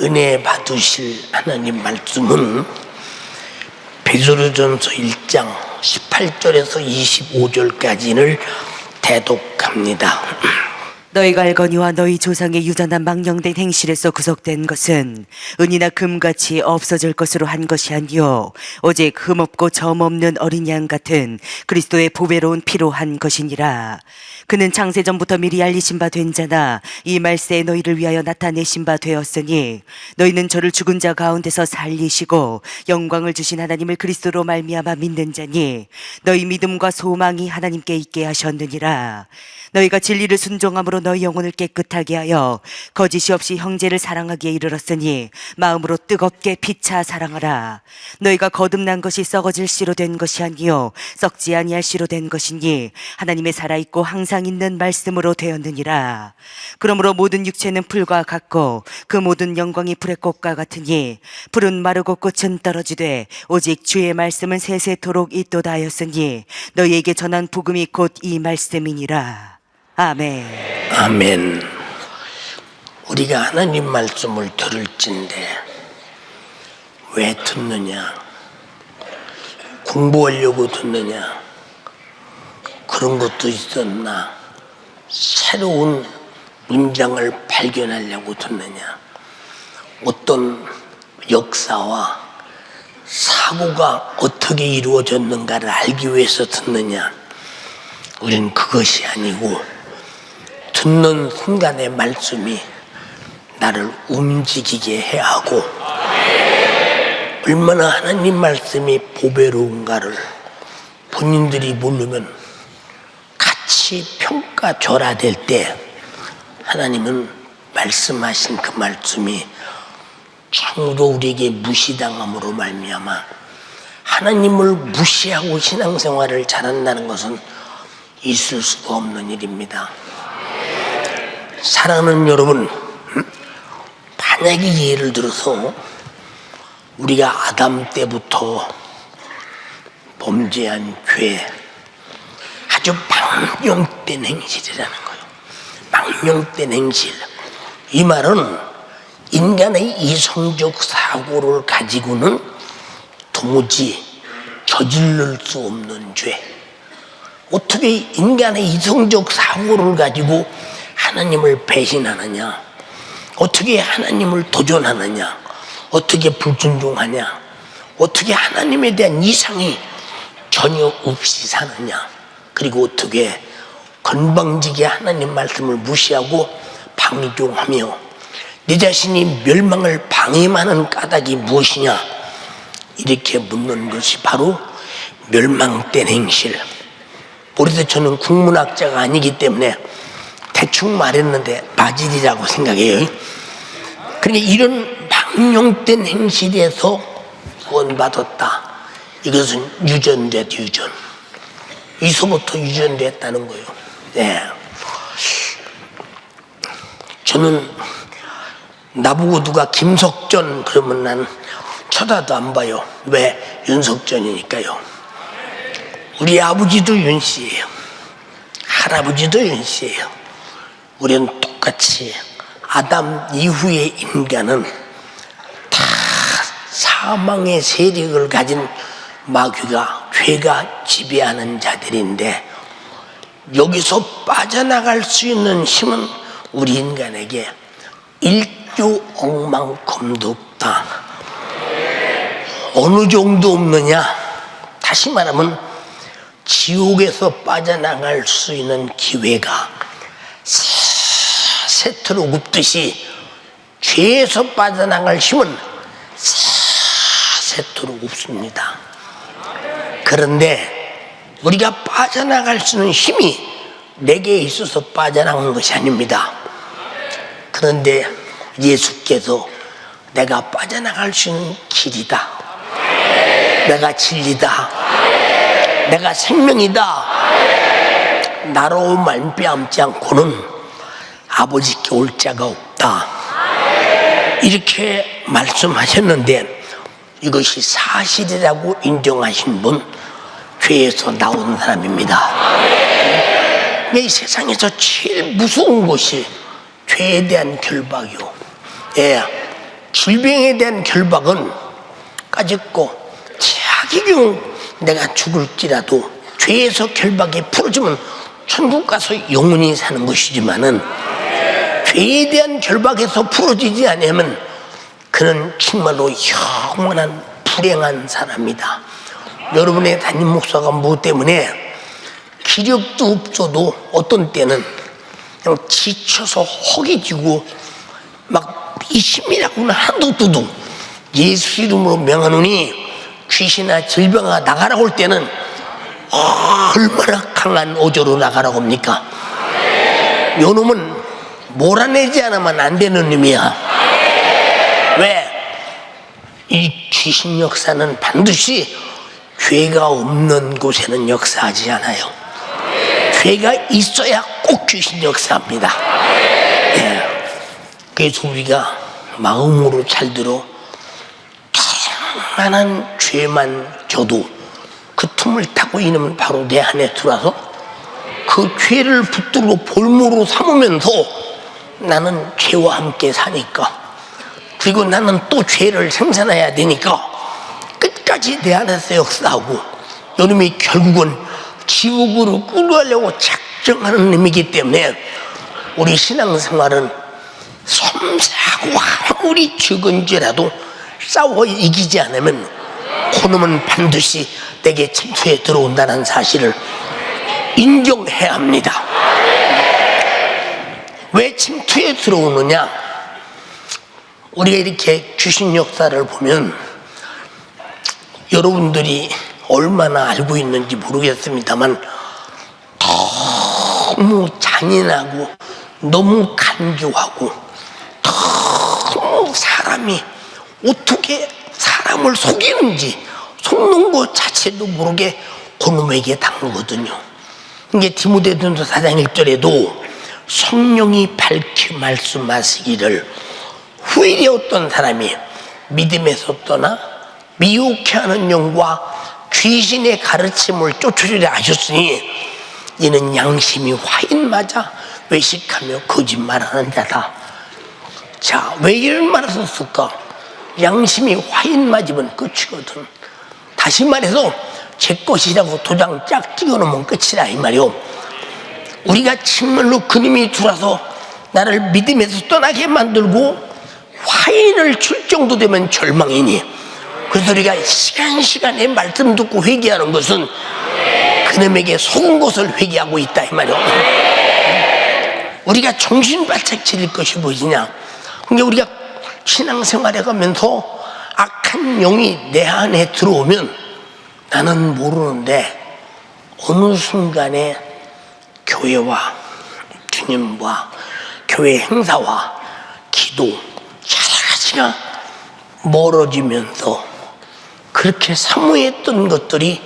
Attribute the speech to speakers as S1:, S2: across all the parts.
S1: 은혜 받으실 하나님 말씀은 베드로전서 1장 18절에서 25절까지를 대독합니다.
S2: 너희가 알거니와 너희 조상의 유전한 망령된 행실에서 구속된 것은 은이나 금같이 없어질 것으로 한 것이 아니요 오직 흠없고 점없는 어린 양 같은 그리스도의 보배로운 피로 한 것이니라. 그는 창세전부터 미리 알리신 바 된 자나 이 말세에 너희를 위하여 나타내신 바 되었으니 너희는 저를 죽은 자 가운데서 살리시고 영광을 주신 하나님을 그리스도로 말미암아 믿는 자니 너희 믿음과 소망이 하나님께 있게 하셨느니라. 너희가 진리를 순종함으로 너희 영혼을 깨끗하게 하여 거짓이 없이 형제를 사랑하기에 이르렀으니 마음으로 뜨겁게 피차 사랑하라. 너희가 거듭난 것이 썩어질 씨로 된 것이 아니요 썩지 아니할 씨로 된 것이니 하나님의 살아있고 항상 있는 말씀으로 되었느니라. 그러므로 모든 육체는 풀과 같고 그 모든 영광이 불의 꽃과 같으니 풀은 마르고 꽃은 떨어지되 오직 주의 말씀은 세세토록 있도다 하였으니 너희에게 전한 복음이 곧 이 말씀이니라. 아멘.
S1: 아멘. 우리가 하나님 말씀을 들을진데 왜 듣느냐? 공부하려고 듣느냐? 그런 것도 있었나? 새로운 문장을 발견하려고 듣느냐? 어떤 역사와 사고가 어떻게 이루어졌는가를 알기 위해서 듣느냐? 우리는 그것이 아니고 듣는 순간의 말씀이 나를 움직이게 해야 하고 얼마나 하나님 말씀이 보배로운가를 본인들이 모르면 같이 평가절하될 때 하나님은 말씀하신 그 말씀이 참으로 우리에게 무시당함으로 말미암아 하나님을 무시하고 신앙생활을 잘한다는 것은 있을 수가 없는 일입니다. 사랑하는 여러분, 만약에 예를 들어서 우리가 아담 때부터 범죄한 죄, 아주 망령된 행실이라는 거예요. 망령된 행실. 이 말은 인간의 이성적 사고를 가지고는 도무지 저지를 수 없는 죄. 어떻게 인간의 이성적 사고를 가지고 하나님을 배신하느냐? 어떻게 하나님을 도전하느냐? 어떻게 불순종하냐? 어떻게 하나님에 대한 이상이 전혀 없이 사느냐? 그리고 어떻게 건방지게 하나님 말씀을 무시하고 방종하며 내 자신이 멸망을 방임하는 까닭이 무엇이냐? 이렇게 묻는 것이 바로 멸망된 행실. 그래서 저는 국문학자가 아니기 때문에 대충 말했는데 바질이라고 생각해요. 그러니까 이런 망령된 행실에서 구원받았다. 이것은 유전됐 유전. 이서부터 유전됐다는 거예요. 네. 저는 나보고 누가 김석전 그러면 난 쳐다도 안 봐요. 왜? 윤석전이니까요. 우리 아버지도 윤씨예요. 할아버지도 윤씨예요. 우리는 똑같이 아담 이후의 인간은 다 사망의 세력을 가진 마귀가 죄가 지배하는 자들인데 여기서 빠져나갈 수 있는 힘은 우리 인간에게 일조억만큼도 없다. 어느 정도 없느냐? 다시 말하면 지옥에서 빠져나갈 수 있는 기회가 세트로 굽듯이 죄에서 빠져나갈 힘은 세트로 굽습니다. 그런데 우리가 빠져나갈 수 있는 힘이 내게 있어서 빠져나가는 것이 아닙니다. 그런데 예수께서 내가 빠져나갈 수 있는 길이다. 내가 진리다. 내가 생명이다. 나로 말미암지 않고는 아버지께 올 자가 없다. 이렇게 말씀하셨는데 이것이 사실이라고 인정하신 분 죄에서 나온 사람입니다. 이 세상에서 제일 무서운 것이 죄에 대한 결박이요. 예, 질병에 대한 결박은 까짓고 자기 경우 내가 죽을지라도 죄에서 결박이 풀어지면 천국 가서 영원히 사는 것이지만은 죄에 대한 결박에서 풀어지지 않으면 그는 정말로 영원한 불행한 사람이다. 여러분의 담임 목사가 무엇 때문에 기력도 없어도 어떤 때는 그냥 지쳐서 허기지고 막 이 힘이라고는 하나도 없어도 예수 이름으로 명하노니 귀신이나 질병아 나가라고 할 때는 얼마나 강한 어조로 나가라고 합니까? 요놈은 몰아내지 않으면 안 되는 놈이야. 왜? 이 귀신 역사는 반드시 죄가 없는 곳에는 역사하지 않아요. 죄가 있어야 꼭 귀신 역사합니다. 그래서 우리가 마음으로 잘 들어 조그만한 죄만 져도 그 틈을 타고 이놈은 바로 내 안에 들어와서 그 죄를 붙들고 볼모로 삼으면서 나는 죄와 함께 사니까, 그리고 나는 또 죄를 생산해야 되니까 끝까지 내 안에서 역사하고 이놈이 결국은 지옥으로 끌어가려고 작정하는 놈이기 때문에 우리 신앙생활은 섬세하고 아무리 적은 죄라도 싸워 이기지 않으면 그놈은 반드시 내게 침투에 들어온다는 사실을 인정해야 합니다. 왜 침투에 들어오느냐? 우리가 이렇게 귀신 역사를 보면 여러분들이 얼마나 알고 있는지 모르겠습니다만 너무 잔인하고 너무 간교하고 너무 사람이 어떻게 사람을 속이는지 속는 것 자체도 모르게 그놈에게 당하거든요. 이게 디모데전서 4장 1절에도 성령이 밝히 말씀하시기를 후일에 어떤 사람이 믿음에서 떠나 미혹해 하는 영과 귀신의 가르침을 쫓으리라 하셨으니 이는 양심이 화인 맞아 외식하며 거짓말하는 자다. 자, 왜 이런 말을 썼을까? 양심이 화인 맞으면 끝이거든. 다시 말해서 제 것이라고 도장 쫙 찍어놓으면 끝이다 이 말이요. 우리가 정말로 그님이 들어와서 나를 믿음에서 떠나게 만들고 화인을 줄 정도 되면 절망이니, 그래서 우리가 시간에 말씀 듣고 회개하는 것은 그놈에게 속은 것을 회개하고 있다 이 말이요. 우리가 정신 바짝 차릴 것이 무엇이냐? 그러니까 우리가 신앙생활에 가면서 악한 영이 내 안에 들어오면 나는 모르는데 어느 순간에 교회와 주님과 교회 행사와 기도 여러 가지가 멀어지면서 그렇게 사모했던 것들이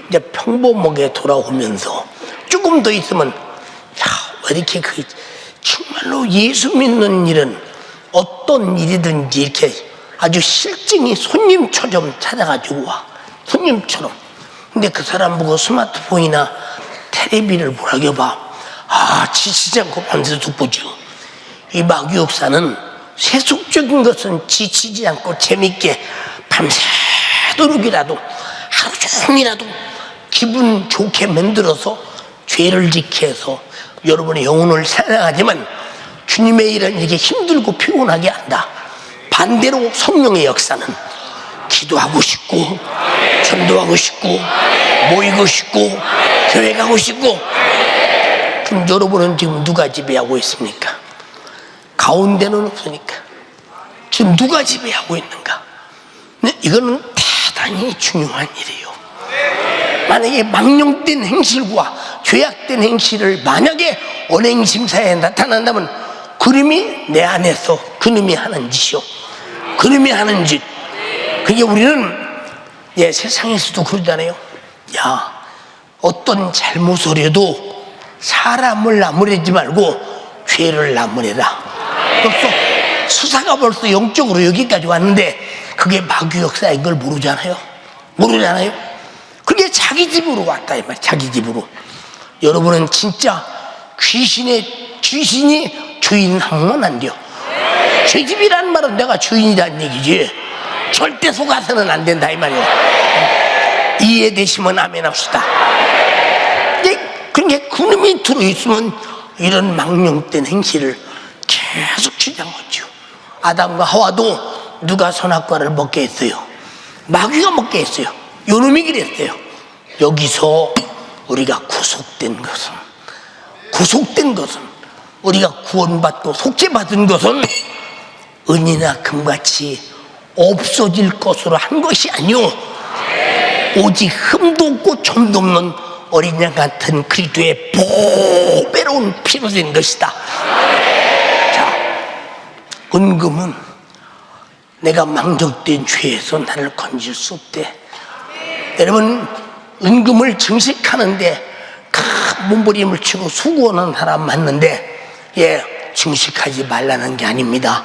S1: 이제 평범하게 돌아오면서 조금 더 있으면 왜 이렇게 정말로 예수 믿는 일은 어떤 일이든지 이렇게 아주 실증이 손님처럼 찾아가지고 와. 손님처럼. 근데 그 사람 보고 스마트폰이나 텔레비를 보라고 봐. 지치지 않고 밤새도 보죠. 이 마귀 역사는 세속적인 것은 지치지 않고 재밌게 밤새도록이라도 하루 종일이라도 기분 좋게 만들어서 죄를 지게 해서 여러분의 영혼을 사랑하지만 주님의 일은 이렇게 힘들고 피곤하게 한다. 반대로 성령의 역사는 기도하고 싶고 전도하고 싶고 모이고 싶고 교회 가고 싶고. 그럼 여러분은 지금 누가 지배하고 있습니까? 가운데는 없으니까 지금 누가 지배하고 있는가? 네, 이거는 대단히 중요한 일이에요. 만약에 망령된 행실과 죄악된 행실을 만약에 언행심사에 나타난다면 그놈이 내 안에서 그놈이 하는 짓이요. 그놈이 하는 짓. 그게 우리는 세상에서도 그러잖아요. 야, 어떤 잘못을 해도 사람을 나무래지 말고 죄를 나무래라. 벌써 수사가 벌써 영적으로 여기까지 왔는데 그게 마귀 역사인 걸 모르잖아요. 그게 자기 집으로 왔다 이 말. 자기 집으로. 여러분은 진짜 귀신이 주인 하면 안 돼요. 제 집이라는 말은 내가 주인이라는 얘기지. 절대 속아서는 안 된다 이 말이에요. 이해되시면 아멘 합시다. 그러니까 그놈이 들어있으면 이런 망령된 행실을 계속 주장하죠. 아담과 하와도 누가 선악과를 먹게 했어요? 마귀가 먹게 했어요. 요놈이 그랬어요. 여기서 우리가 구속된 것은 우리가 구원받고 속죄받은 것은 은이나 금같이 없어질 것으로 한 것이 아니오, 오직 흠도 없고 점도 없는 어린 양 같은 그리스도의 보배로운 피로 된 것이다. 자, 은금은 내가 망정된 죄에서 나를 건질 수 없대. 여러분, 은금을 증식하는데 몸부림을 치고 수고하는 사람 맞는데, 증식하지 말라는 게 아닙니다.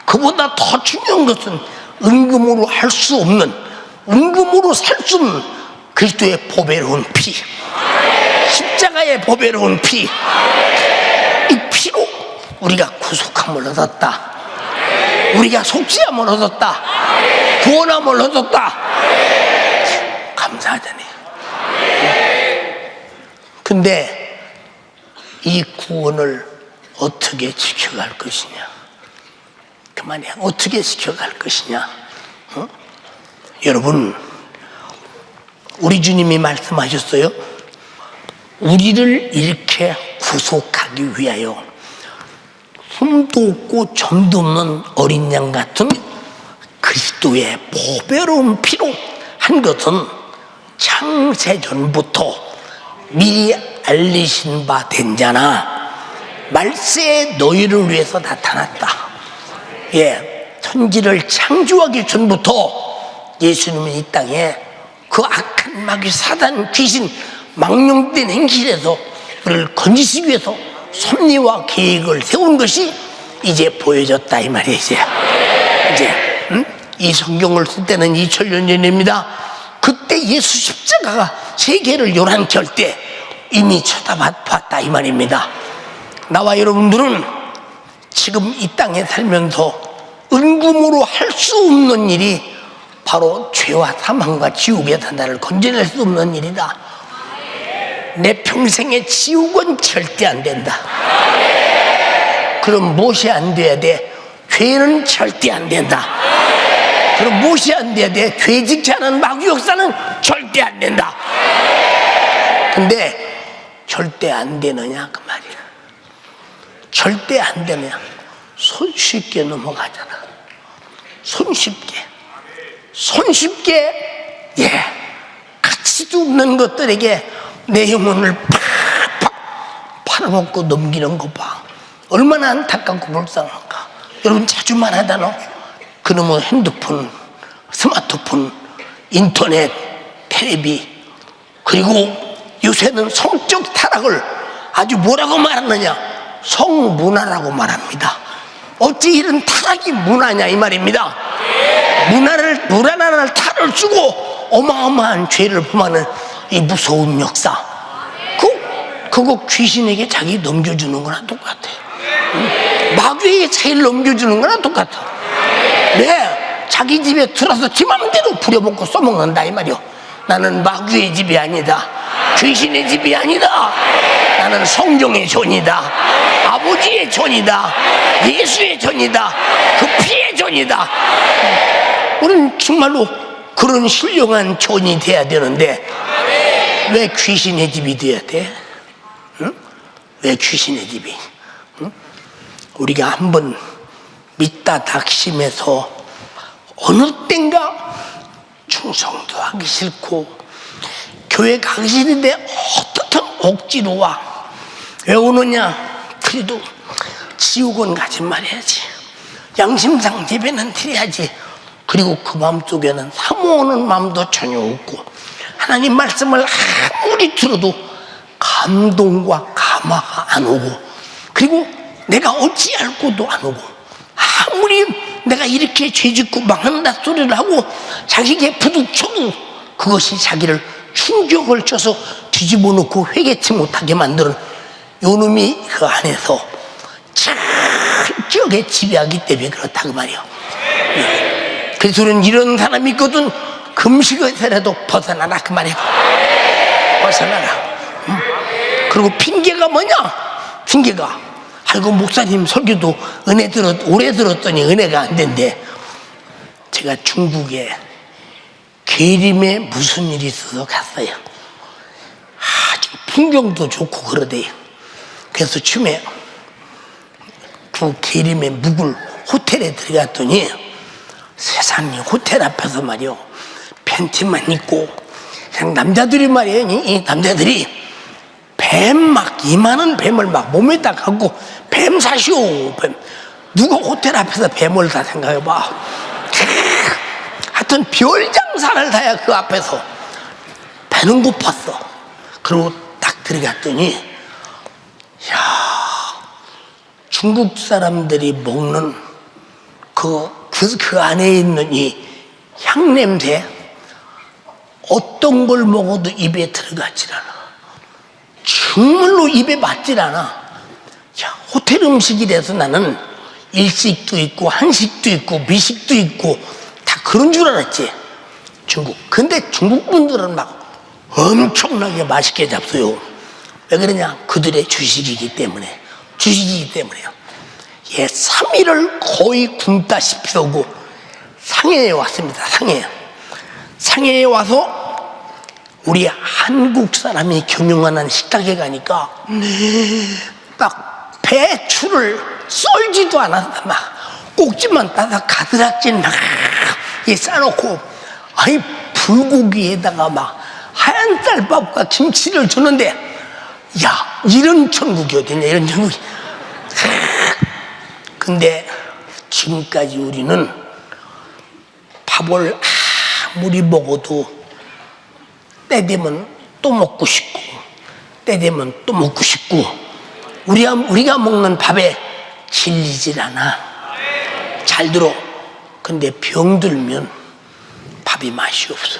S1: 그보다 더 중요한 것은 은금으로 할 수 없는, 은금으로 살 수 없는 그리스도의 보배로운 피, 십자가의 보배로운 피, 이 피로 우리가 구속함을 얻었다, 우리가 속죄함을 얻었다, 구원함을 얻었다. 감사하다니. 근데 이 구원을 어떻게 지켜갈 것이냐? 그만해. 어떻게 지켜갈 것이냐? 여러분, 우리 주님이 말씀하셨어요. 우리를 이렇게 구속하기 위하여 흠도 없고 점도 없는 어린 양 같은 그리스도의 보배로운 피로 한 것은 창세전부터 미리 알리신 바 된 자나 말세에 너희를 위해서 나타났다. 천지를 창조하기 전부터 예수님은 이 땅에 그 악한 마귀 사단 귀신 망령된 행실에서 우리를 건지시기 위해서 섭리와 계획을 세운 것이 이제 보여졌다 이 말이에요. 이제 이 성경을 쓸 때는 2000년 전입니다. 그때 예수 십자가가 세계를 요란케 할 때 이미 쳐다봤다 이 말입니다. 나와 여러분들은 지금 이 땅에 살면서 은금으로 할 수 없는 일이 바로 죄와 사망과 지옥에서 나를 건져낼 수 없는 일이다. 내 평생의 지옥은 절대 안 된다. 그럼 무엇이 안 돼야 돼? 죄는 절대 안 된다. 그럼 무엇이 안 돼야 돼? 죄 짓지 않은 마귀 역사는 절대 안 된다. 근데 절대 안 되느냐 그 말이야. 절대 안 되느냐. 손쉽게 넘어가잖아. 손쉽게 가치도 없는 것들에게 내 영혼을 팍팍 팔아먹고 넘기는 거 봐. 얼마나 안타깝고 불쌍한가. 여러분 자주 말하잖아. 그놈의 핸드폰, 스마트폰, 인터넷, 텔레비, 그리고 요새는 성적 타락을 아주 뭐라고 말하느냐? 성문화라고 말합니다. 어찌 이런 타락이 문화냐 이 말입니다. 문화라는 탈을 쓰고 어마어마한 죄를 범하는 이 무서운 역사, 그거 귀신에게 자기 넘겨주는 거나 똑같아. 마귀에게 자기를 넘겨주는 거나 똑같아. 자기 집에 들어서 지 맘대로 부려먹고 써먹는다 이 말이요. 나는 마귀의 집이 아니다. 귀신의 집이 아니다. 나는 성령의 존이다. 아버지의 존이다. 예수의 존이다. 그 피의 존이다. 우리는 정말로 그런 훌륭한 존이 돼야 되는데 왜 귀신의 집이 돼야 돼? 응? 왜 귀신의 집이? 응? 우리가 한번 믿다 낙심해서 어느 땐가 충성도 하기 싫고 교회 가기 싫은데 어떻든 억지로 와. 왜 오느냐? 그래도 지옥은 가지 말아야지. 양심상 예배는 드려야지. 그리고 그 마음속에는 사모하는 마음도 전혀 없고 하나님 말씀을 아무리 들어도 감동과 감화가 안 오고, 그리고 내가 어찌할 것도 안 오고, 아무리 내가 이렇게 죄짓고 망한다 소리를 하고 자기에게 부둥쳐도 그것이 자기를 충격을 줘서 뒤집어 놓고 회개치 못하게 만드는 요놈이 그 안에서 참 지역에 지배하기 때문에 그렇다고 말이요. 그래서 우리는 이런 사람이 있거든. 금식에서라도 벗어나라 그 말이야. 벗어나라. 그리고 핑계가 뭐냐? 핑계가 알고 목사님 설교도 오래 들었더니 은혜가 안 된대. 제가 중국에 계림에 무슨 일이 있어서 갔어요. 아주 풍경도 좋고 그러대요. 그래서 처음에 그 계림에 묵을 호텔에 들어갔더니 세상에 호텔 앞에서 말이요, 팬티만 입고 그냥 남자들이 말이에요. 이 남자들이 뱀 막 이만한 뱀을 막 몸에다 갖고 뱀 사시오. 뱀. 누가 호텔 앞에서 뱀을 다 생각해봐. 하여튼 별 장사를 다야 그 앞에서. 배는 고팠어. 그리고 딱 들어갔더니 야, 중국 사람들이 먹는 그 안에 있는 이 향냄새, 어떤 걸 먹어도 입에 들어가질 않아. 정말로 입에 맞질 않아. 야, 호텔 음식이라서 나는 일식도 있고 한식도 있고 미식도 있고 다 그런 줄 알았지, 중국. 근데 중국 분들은 막 엄청나게 맛있게 잡수요. 왜 그러냐? 그들의 주식이기 때문에. 주식이기 때문에요. 예, 3일을 거의 굶다시피 하고 상해에 왔습니다. 상해에 와서 우리 한국 사람이 경영하는 식당에 가니까 막 배추를 썰지도 않아서 막 꼭지만 따서 가드락질 막 싸놓고, 아니 불고기에다가 막 하얀 쌀밥과 김치를 주는데, 야, 이런 천국이 어딨냐, 이런 천국이. 근데 지금까지 우리는 밥을 아무리 먹어도 때 되면 또 먹고 싶고 때 되면 또 먹고 싶고, 우리가 먹는 밥에 질리질 않아. 잘 들어. 근데 병들면 밥이 맛이 없어.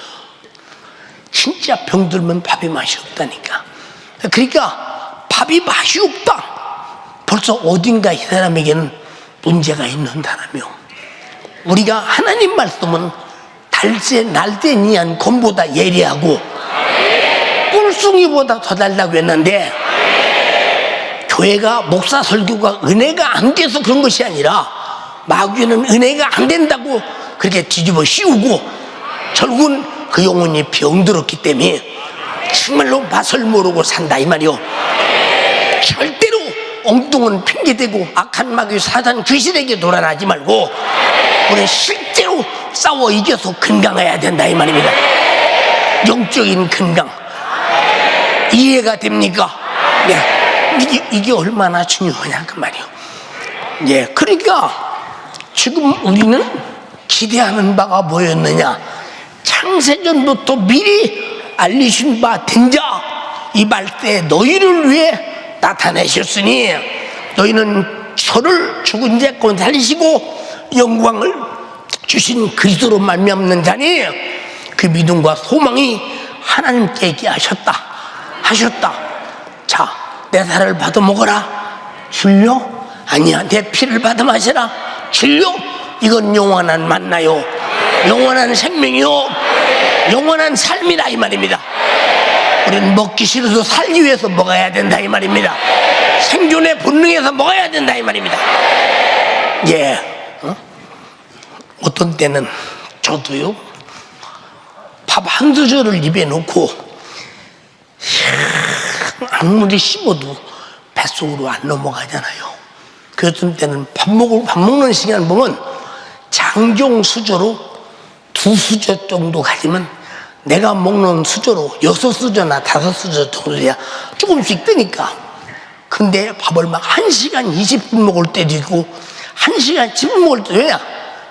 S1: 진짜 병들면 밥이 맛이 없다니까. 그러니까 밥이 맛이 없다. 벌써 어딘가 이 사람에게는 문제가 있는 사람이요. 우리가 하나님 말씀은 날쌘이한 검보다 예리하고 꿀숭이보다 더 달라고 했는데, 교회가 목사 설교가 은혜가 안 돼서 그런 것이 아니라 마귀는 은혜가 안 된다고 그렇게 뒤집어 씌우고 결국은 그 영혼이 병들었기 때문에 정말로 맛을 모르고 산다 이 말이요. 절대로 엉뚱한 핑계대고 악한 마귀 사단 귀신에게 돌아나지 말고 우리는 실제로 싸워 이겨서 건강해야 된다 이 말입니다. 영적인 건강. 이해가 됩니까? 네. 이게 얼마나 중요하냐 그 말이요. 예, 그러니까 지금 우리는 기대하는 바가 뭐였느냐? 창세전부터 미리 알리신 바 된 자 이 말때 너희를 위해 나타내셨으니 너희는 저를 죽은 자 가운데 살리시고 영광을 주신 그리스도로 말미암는 자니 그 믿음과 소망이 하나님께 있게 하셨다. 자, 내 살을 받아 먹어라. 줄려? 아니야. 내 피를 받아 마시라. 줄려? 이건 영원한 만나요. 영원한 생명이요. 영원한 삶이라 이 말입니다. 우리는 먹기 싫어서 살기 위해서 먹어야 된다 이 말입니다. 생존의 본능에서 먹어야 된다 이 말입니다. 예. 어떤 때는 저도요, 밥 한 수저를 입에 넣고 아무리 씹어도 뱃속으로 안 넘어가잖아요. 그 어떤 때는 밥 먹는 시간 보면 장종 수저로 2수저 정도 가지면 내가 먹는 수저로 6수저나 5수저 정도 돼야 조금씩 뜨니까. 근데 밥을 막 1시간 20분 먹을 때도 있고 1시간 10분 먹을 때도 있냐?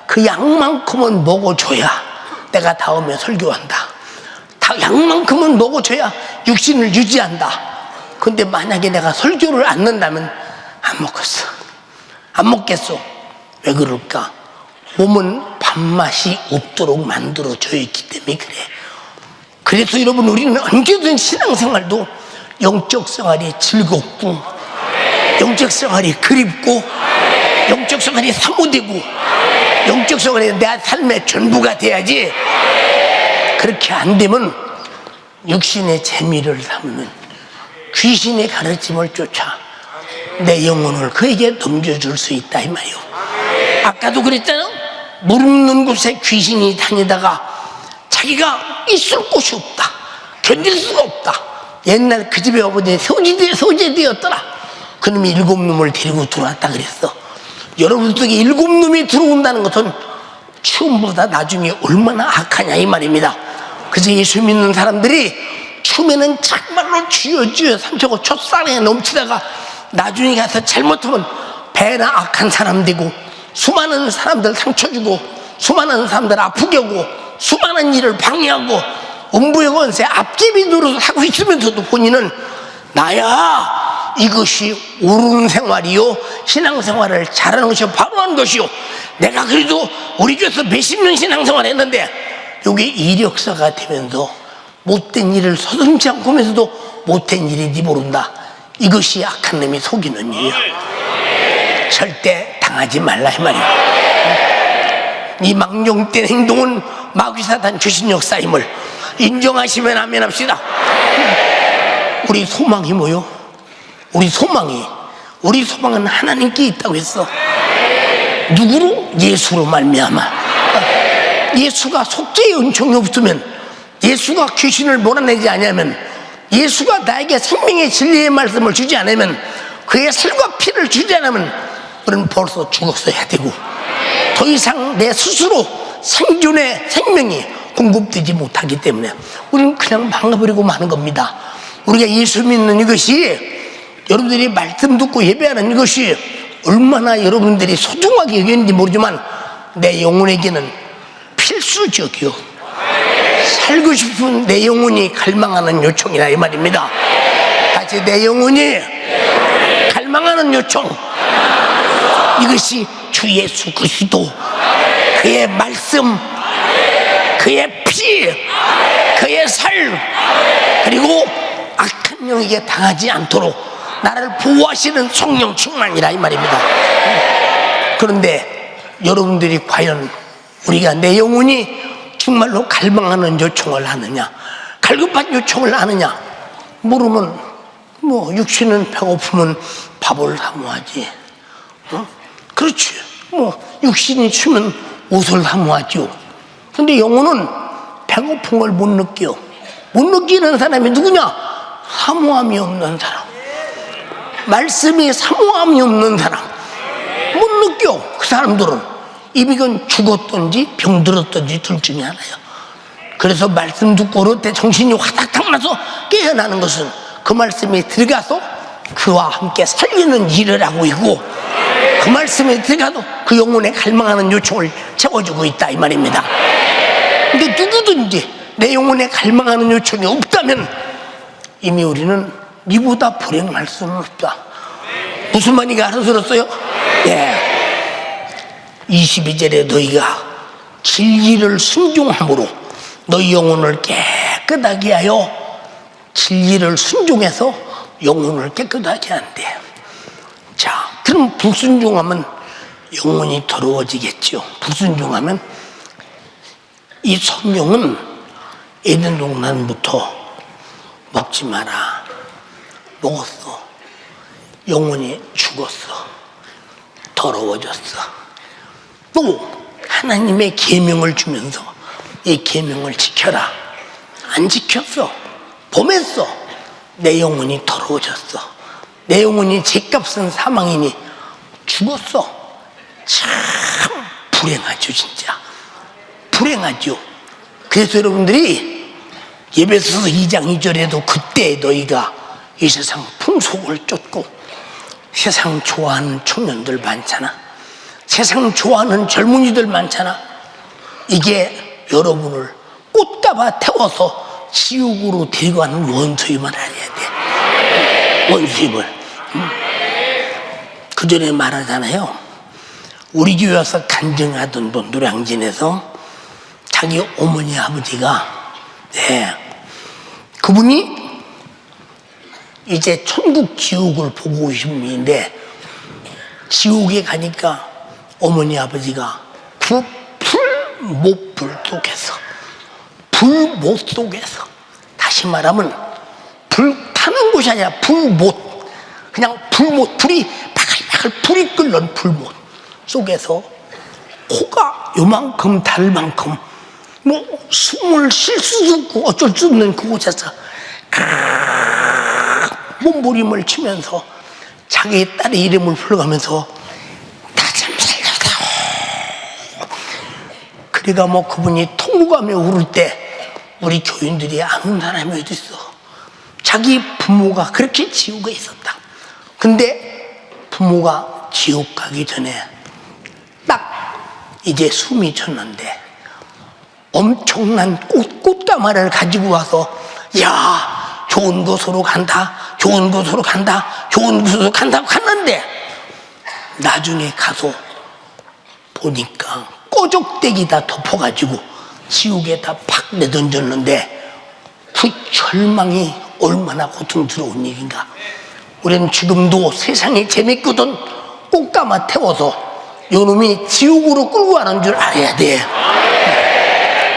S1: 그 양만큼은 먹어줘야 내가 다음에 설교한다. 양만큼은 먹어줘야 육신을 유지한다. 근데 만약에 내가 설교를 안 넣는다면 안 먹겠어. 왜 그럴까? 몸은 밥맛이 없도록 만들어져 있기 때문에 그래. 그래서 여러분, 우리는 언제든 신앙생활도 영적 생활이 즐겁고 영적 생활이 그립고 영적 생활이 사모되고 영적 생활이 내 삶의 전부가 돼야지. 그렇게 안 되면 육신의 재미를 삼는 귀신의 가르침을 쫓아 내 영혼을 그에게 넘겨줄 수 있다 이 말이요. 아까도 그랬잖아. 모르는 곳에 귀신이 다니다가 자기가 있을 곳이 없다, 견딜 수가 없다. 옛날 그 집에 아버지 소재되었더라. 그놈이 7놈을 데리고 들어왔다 그랬어. 여러분 속에 7놈이 들어온다는 것은 처음보다 나중에 얼마나 악하냐 이 말입니다. 그래서 예수 믿는 사람들이 처음에는 정말로 쥐어 삼켜고 촛사랑에 넘치다가 나중에 가서 잘못하면 배나 악한 사람 되고 수많은 사람들 상처 주고 수많은 사람들 아프게 하고 수많은 일을 방해하고 음부의 권세 앞제비 노릇을 하고 있으면서도 본인은 나야 이것이 옳은 생활이요 신앙생활을 잘하는 것이 바로 하는 것이요 내가 그래도 우리 교회에서 몇십 년 신앙생활 했는데 이게 이력서가 되면서 못된 일을 서슴지 않고 하면서도 못된 일인지 모른다. 이것이 악한 놈이 속이는 일이야. 절대 당하지 말라 이 말이야. 이 망령된 행동은 마귀사단 주신 역사임을 인정하시면 아멘 합시다. 우리 소망이 뭐요? 우리 소망은 하나님께 있다고 했어. 누구로? 예수로 말미암아. 예수가 속죄의 은총이 없으면, 예수가 귀신을 몰아내지 않으면, 예수가 나에게 생명의 진리의 말씀을 주지 않으면, 그의 살과 피를 주지 않으면 우리는 벌써 죽었어야 되고 더 이상 내 스스로 생존의 생명이 공급되지 못하기 때문에 우리는 그냥 망가버리고 마는 겁니다. 우리가 예수 믿는 이것이, 여러분들이 말씀 듣고 예배하는 이것이 얼마나 여러분들이 소중하게 여기는지 모르지만 내 영혼에게는 필수적이요. 살고 싶은 내 영혼이 갈망하는 요청이라 이 말입니다. 다시 내 영혼이 갈망하는 요청, 이것이 주 예수 그리스도, 그의 말씀, 그의 피, 그의 살, 그리고 악한 영에게 당하지 않도록 나를 보호하시는 성령 충만이라 이 말입니다. 그런데 여러분들이 과연 우리가 내 영혼이 정말로 갈망하는 요청을 하느냐, 갈급한 요청을 하느냐? 모르면 뭐 육신은 배고프면 밥을 사모하지, 그렇지. 뭐 육신이 추면 옷을 사모하죠. 근데 영혼은 배고픈 걸 못 느껴. 못 느끼는 사람이 누구냐? 사모함이 없는 사람, 말씀이 사모함이 없는 사람, 못 느껴. 그 사람들은 이건 죽었던지 병들었던지 둘 중에 하나야. 그래서 말씀 듣고 그럴 때 정신이 화닥닥 나서 깨어나는 것은 그 말씀에 들어가서 그와 함께 살리는 일을 하고 있고, 그 말씀에 들어가도 그 영혼에 갈망하는 요청을 채워주고 있다 이 말입니다. 근데 누구든지 내 영혼에 갈망하는 요청이 없다면 이미 우리는 이보다 불행할 수는 없다. 무슨 말인가 알아들었어요? 예. 22절에 너희가 진리를 순종함으로 너희 영혼을 깨끗하게 하여, 진리를 순종해서 영혼을 깨끗하게 한대. 자, 그럼 불순종하면 영혼이 더러워지겠죠. 불순종하면 이 성령은 에덴 동산부터 먹지 마라. 먹었어. 영혼이 죽었어. 더러워졌어. 또 하나님의 계명을 주면서 이 계명을 지켜라. 안 지켰어. 범했어. 내 영혼이 더러워졌어. 내 영혼이 죗값은 사망이니 죽었어. 참 불행하죠. 진짜 불행하죠. 그래서 여러분들이 예배소서 2장 2절에도 그때 너희가 이 세상 풍속을 쫓고, 세상 좋아하는 청년들 많잖아, 세상 좋아하는 젊은이들 많잖아. 이게 여러분을 꽃가마 태워서 지옥으로 데리고 가는 원수임을 알아야 돼. 원수임을. 그 전에 말하잖아요. 우리 교회 와서 간증하던 분, 노량진에서 자기 어머니 아버지가, 그분이 이제 천국 지옥을 보고 오신 분인데, 지옥에 가니까 어머니 아버지가 그 불못불 속에서, 불못 속에서, 다시 말하면 불타는 곳이 아니라 불못, 그냥 불못, 불이 바글바글 불이 끓는 불못 속에서 코가 요만큼 달 만큼 뭐 숨을 쉴 수도 없고 어쩔 수 없는 그곳에서 몸부림을 치면서 자기 딸의 이름을 불러가면서 나 좀 살려다오. 그러니까 뭐 그분이 통곡하며 울을 때 우리 교인들이 아는 사람이 어디 있어. 자기 부모가 그렇게 지옥에 있었다. 근데 부모가 지옥 가기 전에 딱 이제 숨이 쳤는데 엄청난 꽃가마를 가지고 와서 야, 좋은 곳으로 간다, 좋은 곳으로 간다, 좋은 곳으로 간다고 갔는데 나중에 가서 보니까 꺼적대기다 덮어가지고 지옥에다 팍 내던졌는데 그 절망이 얼마나 고통스러운 일인가. 우리는 지금도 세상에 재밌거든 꽃가마 태워서 요놈이 지옥으로 끌고 가는 줄 알아야 돼.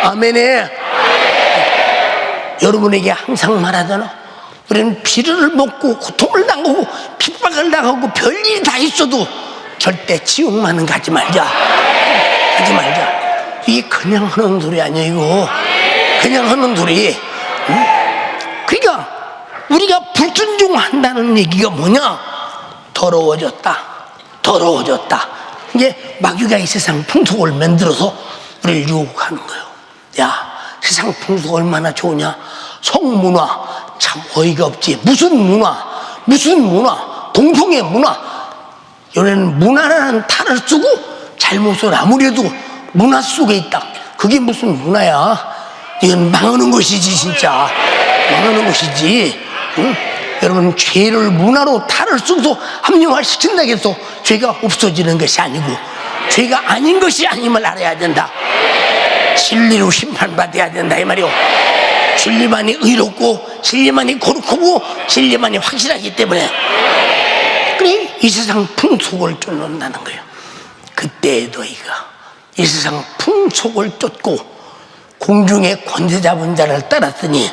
S1: 아멘에. 여러분에게 항상 말하잖아. 우리는 비를 먹고 고통을 당하고 핍박을 당하고 별일이 다 있어도 절대 지옥만은 가지 말자. 가지 말자. 이게 그냥 하는 소리 아니야 이거. 그냥 하는 소리. 응? 그러니까 우리가 불순종한다는 얘기가 뭐냐? 더러워졌다. 더러워졌다. 이게 마귀가 이 세상 풍속을 만들어서 우리를 유혹하는 거예요. 야, 세상 풍속 얼마나 좋으냐? 성문화 참 어이가 없지. 무슨 문화? 무슨 문화? 동성애 문화. 요새는 문화라는 탈을 쓰고 잘못을 아무래도 문화 속에 있다. 그게 무슨 문화야? 이건 망하는 것이지 진짜. 망하는 것이지. 응? 여러분 죄를 문화로 탈을 쓰고 합리화시킨다고 해서 죄가 없어지는 것이 아니고 죄가 아닌 것이 아님을 알아야 된다. 진리로 심판받아야 된다 이 말이요. 진리만이 의롭고 진리만이 거룩하고 진리만이 확실하기 때문에 그래 이 세상 풍속을 쫓는다는 거예요. 그때 너희가 이 세상 풍속을 쫓고 공중의 권세 잡은 자를 따랐으니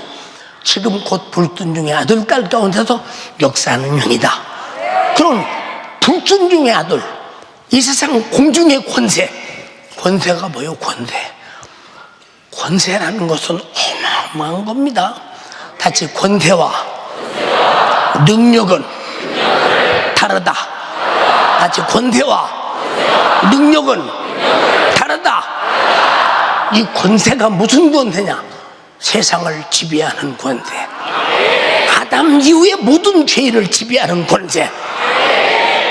S1: 지금 곧 불순종의 아들 딸 가운데서 역사하는 영이다. 그럼 불순종의 아들 이 세상 공중의 권세, 권세가 뭐예요? 권세라는 것은 어마어마한 겁니다. 다시 권세와 능력은 다르다. 다시 권세와 능력은 다르다. 이 권세가 무슨 권세냐? 세상을 지배하는 권세. 아담 이후에 모든 죄를 지배하는 권세.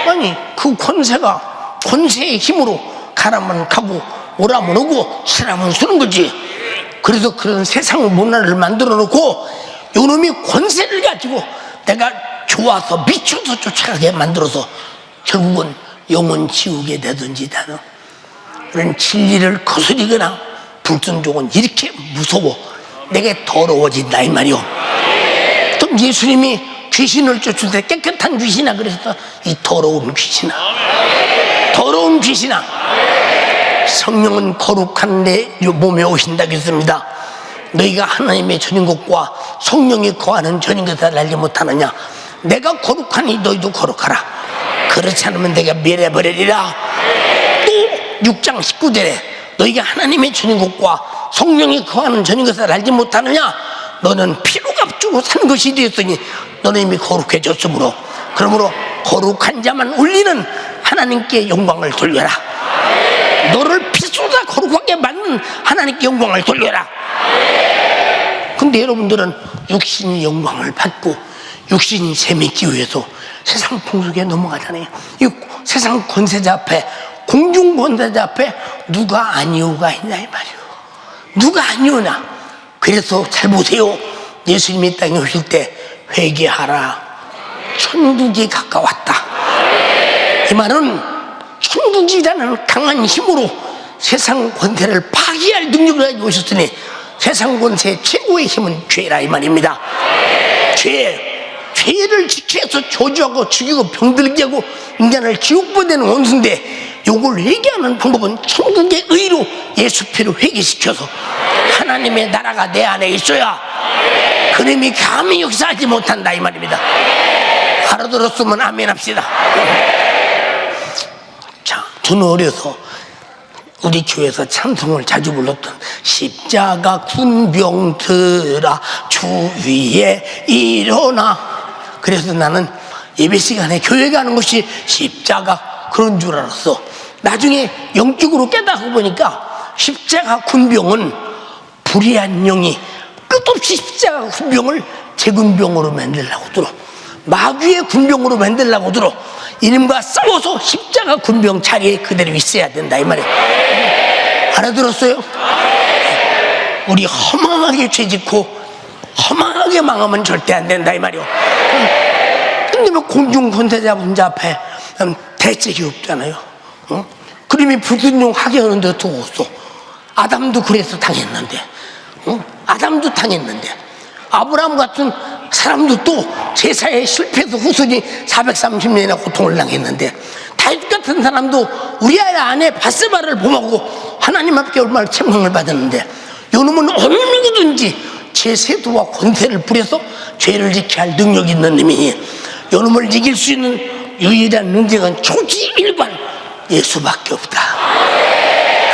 S1: 아니 그 권세가 권세의 힘으로 가라면 가고 오라면 오고 쓰라면 쓰는 거지. 그래서 그런 세상 문화를 만들어 놓고 요놈이 권세를 가지고 내가 좋아서 미쳐서 쫓아가게 만들어서 결국은 영혼 지우게 되든지 다는 그런 진리를 거스리거나 불순종은 이렇게 무서워. 내게 더러워진다 이 말이요. 또 예수님이 귀신을 쫓을 때 깨끗한 귀신아 그래서 이 더러운 귀신아, 더러운 귀신아. 성령은 거룩한 내 몸에 오신다고 했습니다. 너희가 하나님의 전인 것과 성령이 거하는 전인 것을 알지 못하느냐? 내가 거룩하니 너희도 거룩하라. 그렇지 않으면 내가 멸해버리리라. 또 6장 19절에 너희가 하나님의 전인 것과 성령이 거하는 전인 것을 알지 못하느냐? 너는 피로 값주고 산 것이 되었으니 너는 이미 거룩해졌으므로 그러므로 거룩한 자만 올리는 하나님께 영광을 돌려라. 너를 피쏟아 거룩하게 만든 하나님께 영광을 돌려라. 근데 여러분들은 육신이 영광을 받고 육신이 재밌기 위해서 세상 풍속에 넘어가잖아요. 이 세상 권세자 앞에, 공중 권세자 앞에 누가 아니오가 있냐 이 말이요. 누가 아니오나. 그래서 잘 보세요. 예수님이 땅에 오실 때 회개하라, 천국이 가까웠다. 이 말은 천국이라는 강한 힘으로 세상 권세를 파괴할 능력을 가지고 오셨으니 세상 권세의 최고의 힘은 죄라 이 말입니다. 죄를 지켜서 저주하고 죽이고 병들게 하고 인간을 지옥 보내는 원수인데 요걸 회개하는 방법은 천국의 의로 예수 피로 회개시켜서 하나님의 나라가 내 안에 있어야 그놈이 감히 역사하지 못한다 이 말입니다. 알아들었으면 아멘 합시다. 자, 저는 어려서 우리 교회에서 찬송을 자주 불렀던 십자가 군병들아 주 위에 일어나. 그래서 나는 예배 시간에 교회 가는 것이 십자가 그런 줄 알았어. 나중에 영적으로 깨닫고 보니까 십자가 군병은 불의한 영이 끝없이 십자가 군병을 제군병으로 만들려고 들어, 마귀의 군병으로 만들려고 들어 이놈과 싸워서 십자가 군병 자리에 그대로 있어야 된다 이 말이에요. 알아들었어요? 우리 허망하게 죄짓고 허망하게 망하면 절대 안 된다 이 말이에요. 근데 뭐 공중권세자 앞에 대책이 없잖아요. 그림이 불순종하게 하는데 또 없어. 아담도 그래서 당했는데, 아담도 당했는데, 아브라함 같은 사람도 또 제사에 실패해서 후손이 430년이나 고통을 당했는데, 다윗 같은 사람도 우리 아내 바세바를 범하고 하나님 앞에 얼마나 책망을 받았는데, 요놈은 어느 누구든지 제 세도와 권세를 부려서 죄를 지켜야 할 능력이 있는 놈이니 요놈을 이길 수 있는 유일한 능력은 조지일관 예수밖에 없다.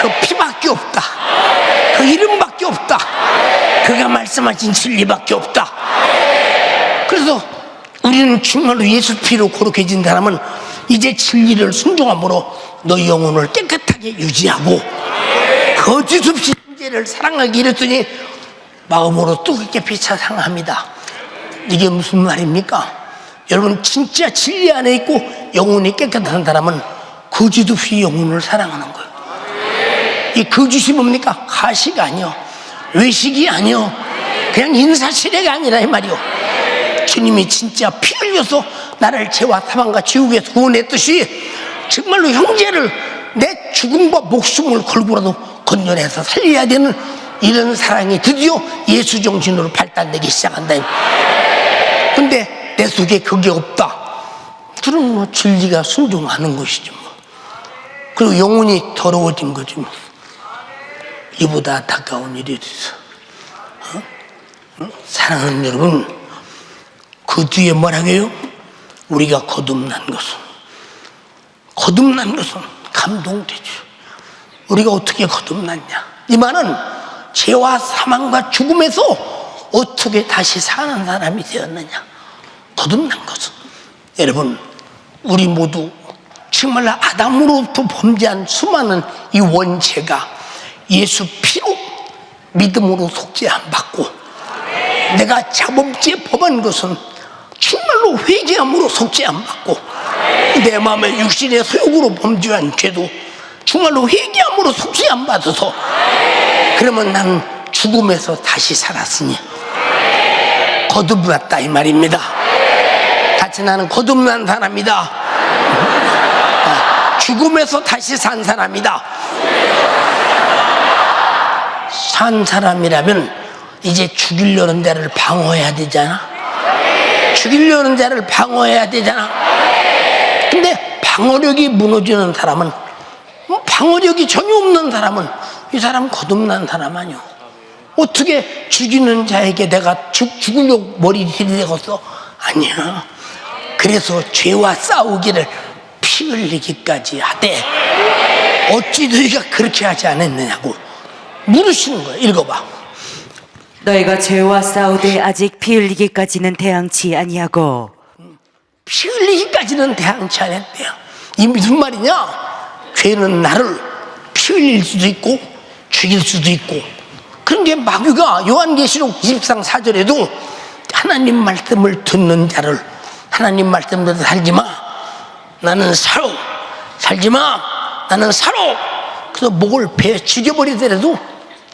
S1: 그 피밖에 없다. 그 이름밖에 없다. 그가 말씀하신 진리밖에 없다. 그래서 우리는 정말로 예수 피로 거룩해진 사람은 이제 진리를 순종함으로 너희 영혼을 깨끗하게 유지하고 거짓 없이 형제를 사랑하기 이랬더니 마음으로 뜨겁게 피차 사랑합니다. 이게 무슨 말입니까? 여러분, 진짜 진리 안에 있고 영혼이 깨끗한 사람은 거짓 없이 영혼을 사랑하는 거예요. 이 거짓이 뭡니까? 가식 아니요, 외식이 아니요, 그냥 인사치레가 아니라 이 말이요. 주님이 진짜 피 흘려서 나를 죄와 사망과 지옥에서 구원했듯이 정말로 형제를 내 죽음과 목숨을 걸고라도 건져내서 살려야 되는 이런 사랑이 드디어 예수 정신으로 발달되기 시작한다. 근데 내 속에 그게 없다. 그럼 뭐 진리가 순종하는 것이죠. 그리고 영혼이 더러워진 거지 뭐. 이보다 안타까운 일이 있어. 사랑하는 여러분, 그 뒤에 뭐라고 해요? 우리가 거듭난 것은 감동되죠. 우리가 어떻게 거듭났냐? 이 말은 죄와 사망과 죽음에서 어떻게 다시 사는 사람이 되었느냐? 거듭난 것은, 여러분, 우리 모두 정말 아담으로부터 범죄한 수많은 이 원죄가 예수 피로 믿음으로 속죄 안 받고, 내가 자범죄 범한 것은 정말로 회개함으로 속죄 안 받고, 내 마음의 육신의 소욕으로 범죄한 죄도 정말로 회개함으로 속죄 안 받아서, 그러면 나는 죽음에서 다시 살았으니 거듭났다 이 말입니다. 같이 나는 거듭난 사람이다. 죽음에서 다시 산 사람이다. 산 사람이라면 이제 죽이려는 자를 방어해야 되잖아. 죽이려는 자를 방어해야 되잖아. 근데 방어력이 무너지는 사람은, 방어력이 전혀 없는 사람은 이 사람 거듭난 사람 아니오. 어떻게 죽이는 자에게 내가 죽으려고 머리 들이대겠어? 아니야. 그래서 죄와 싸우기를 피 흘리기까지 하되 어찌 너희가 그렇게 하지 않았느냐고 물으시는 거야. 읽어봐.
S2: 너희가 죄와 싸우되 아직 피 흘리기까지는 대항치 아니하고.
S1: 피 흘리기까지는 대항치 않았대요. 이 무슨 말이냐? 죄는 나를 피 흘릴 수도 있고 죽일 수도 있고. 그런데 마귀가 요한계시록 20장 4절에도 하나님 말씀을 듣는 자를, 하나님 말씀대로 살지마, 나는 살아, 살지마, 나는 살아. 그래서 목을 베어 죽여버리더라도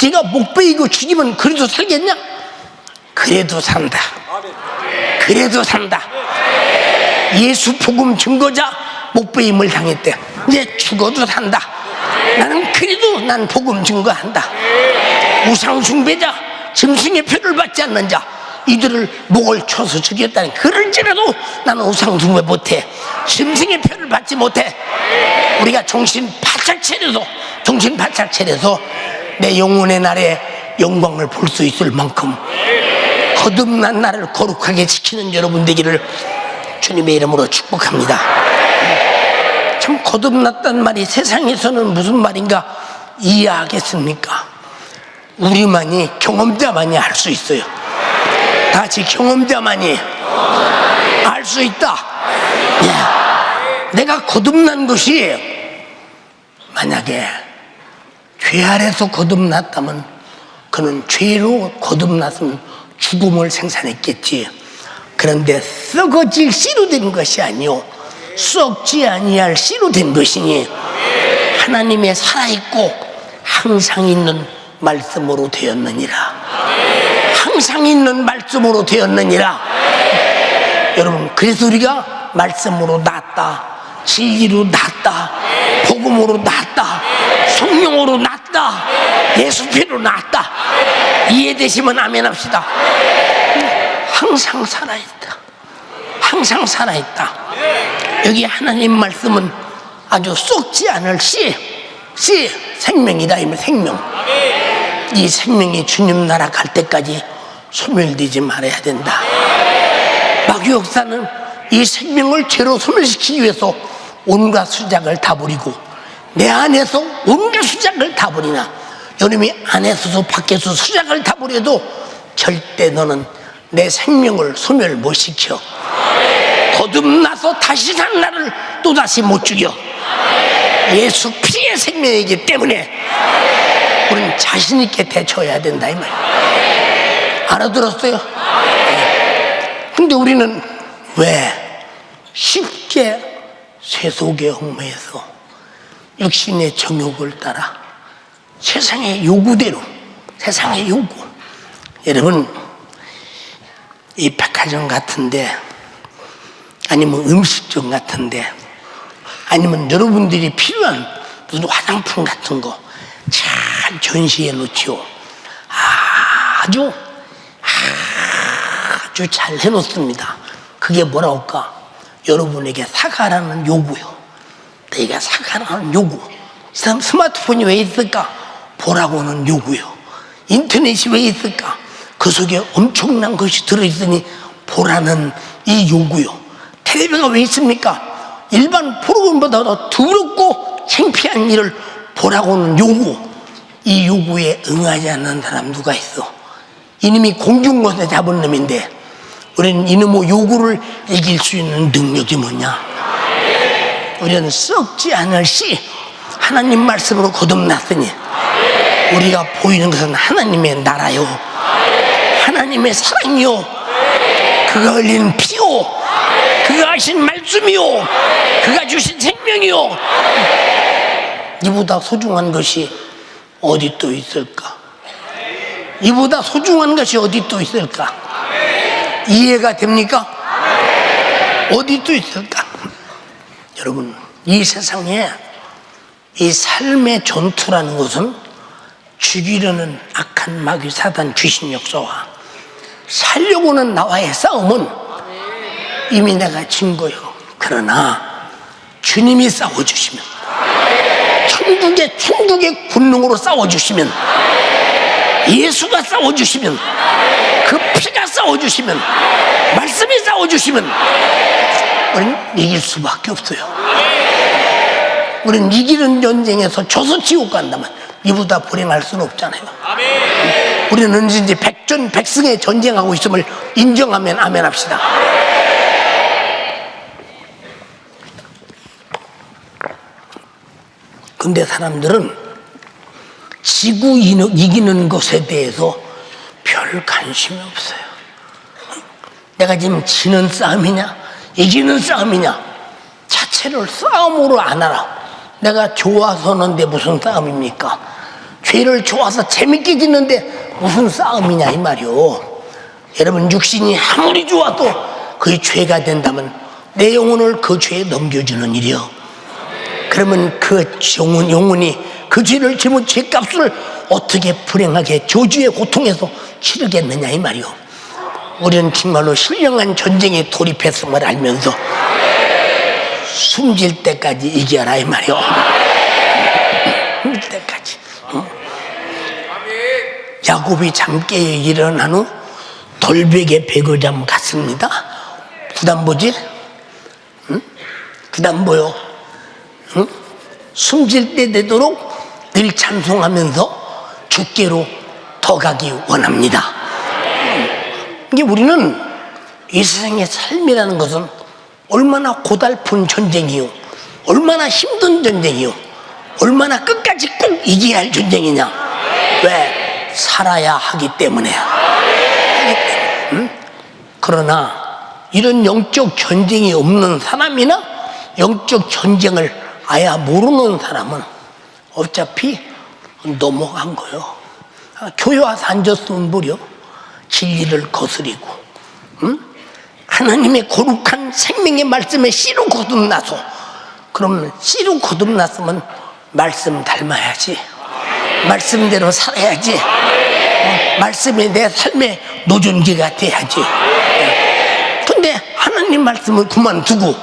S1: 네가 목 베이고 죽이면 그래도 살겠냐? 그래도 산다. 그래도 산다. 예수 복음 증거자 목 베임을 당했대. 이제 죽어도 산다. 나는 그래도 난 복음 증거한다. 우상 숭배자, 짐승의 표를 받지 않는 자, 이들을 목을 쳐서 죽였다니, 그럴지라도 나는 우상 숭배 못해. 짐승의 표를 받지 못해. 우리가 정신 바짝 차려서 내 영혼의 날에 영광을 볼 수 있을 만큼 거듭난 나를 거룩하게 지키는 여러분 되기를 주님의 이름으로 축복합니다. 참, 거듭났단 말이 세상에서는 무슨 말인가 이해하겠습니까? 우리만이, 경험자만이 알 수 있어요. 다 같이 경험자만이 알 수 있다. 내가 거듭난 것이 만약에 죄 아래서 거듭났다면 그는 죄로 거듭났으면 죽음을 생산했겠지. 그런데 썩어질 씨로 된 것이 아니요 썩지 아니할 씨로 된 것이니 하나님의 살아있고 항상 있는 말씀으로 되었느니라. 항상 있는 말씀으로 되었느니라. 여러분, 그래서 우리가 말씀으로 낫다, 진리로 낫다, 복음으로 낫다, 성령으로 낫다, 예수 피로 낫다. 이해되시면 아멘 합시다. 항상 살아있다. 항상 살아있다. 여기 하나님 말씀은 아주 썩지 않을 씨, 생명이다. 이 생명. 이 생명이 주님 나라 갈 때까지 소멸되지 말아야 된다. 마귀 역사는 이 생명을 죄로 소멸시키기 위해서 온갖 수작을 다 부리고, 내 안에서 온갖 수작을 다 부리나 여러분이 안에서도 밖에서 수작을 다 부려도 절대 너는 내 생명을 소멸 못 시켜. 거듭나서 다시 산 나를 또다시 못 죽여. 예수 피의 생명이기 때문에 우리는 자신 있게 대처해야 된다 이 말이에요. 알아들었어요? 근데 우리는 왜 쉽게 세속의 얽매여서 육신의 정욕을 따라 세상의 요구대로, 세상의 요구. 여러분, 이 백화점 같은데, 아니면 음식점 같은데, 아니면 여러분들이 필요한 무슨 화장품 같은 거 잘 전시해 놓지요. 아주 잘 해놓습니다. 그게 뭐라고 할까? 여러분에게 사가라는 요구요. 내가 사가라는 요구. 스마트폰이 왜 있을까? 보라고는 요구요. 인터넷이 왜 있을까? 그 속에 엄청난 것이 들어있으니 보라는 이 요구요. 텔레비가 왜 있습니까? 일반 프로그램보다 더 더럽고 창피한 일을 보라고는 요구. 이 요구에 응하지 않는 사람 누가 있어? 이놈이 공중권세 잡은 놈인데 우리는 이놈의 요구를 이길 수 있는 능력이 뭐냐? 우리는 썩지 않을 씨, 하나님 말씀으로 거듭났으니 우리가 보이는 것은 하나님의 나라요, 하나님의 사랑이요, 그가 흘린 피요, 그가 하신 말씀이요, 그가 주신 생명이요. 이보다 소중한 것이 어디 또 있을까? 이보다 소중한 것이 어디 또 있을까? 이해가 됩니까? 어디 또 있을까? 여러분, 이 세상에 이 삶의 전투라는 것은 죽이려는 악한 마귀 사단 귀신 역사와 살려고는 나와의 싸움은 이미 내가 진 거예요. 그러나 주님이 싸워주시면, 천국의 군능으로 싸워주시면, 예수가 싸워주시면, 그 피가 싸워주시면, 말씀이 싸워주시면 우리는 이길 수밖에 없어요. 우리는 이기는 전쟁에서 져서 지옥 간다면 이보다 불행할 수는 없잖아요. 우리는 언제든지 백전백승의 전쟁하고 있음을 인정하면 아멘 합시다. 근데 사람들은 지구 이기는 것에 대해서 별 관심이 없어요. 내가 지금 지는 싸움이냐 이기는 싸움이냐 자체를 싸움으로 안 알아. 내가 좋아서는데 무슨 싸움입니까? 죄를 좋아서 재밌게 짓는데 무슨 싸움이냐 이 말이요. 여러분, 육신이 아무리 좋아도 그게 죄가 된다면 내 영혼을 그 죄에 넘겨주는 일이요. 그러면 그 영혼이 그 죄를 지면 죄값을 어떻게 불행하게 저주의 고통에서 치르겠느냐 이 말이요. 우리는 정말로 신령한 전쟁에 돌입했음을 알면서 숨질 때까지 이겨라 이 말이요. 숨질 때까지. 야곱이 잠 깨어 일어난 후 돌베개 베고잠 갔습니다. 그다음 뭐지? 그다음 뭐요? 숨질 때 되도록 늘 찬송하면서 주께로 더 가기 원합니다. 이게 우리는 이 세상의 삶이라는 것은 얼마나 고달픈 전쟁이요, 얼마나 힘든 전쟁이요, 얼마나 끝까지 꼭 이겨야 할 전쟁이냐. 왜? 살아야 하기 때문에. 그러나 이런 영적 전쟁이 없는 사람이나 영적 전쟁을 아예 모르는 사람은 어차피 넘어간 거요. 교회와서 앉았으면 뭐려? 진리를 거스리고 하나님의 거룩한 생명의 말씀에 씨로 거듭나서, 그러면 씨로 거듭났으면 말씀 닮아야지, 말씀대로 살아야지, 말씀이 내 삶의 노존기가 돼야지. 근데 하나님 말씀을 그만두고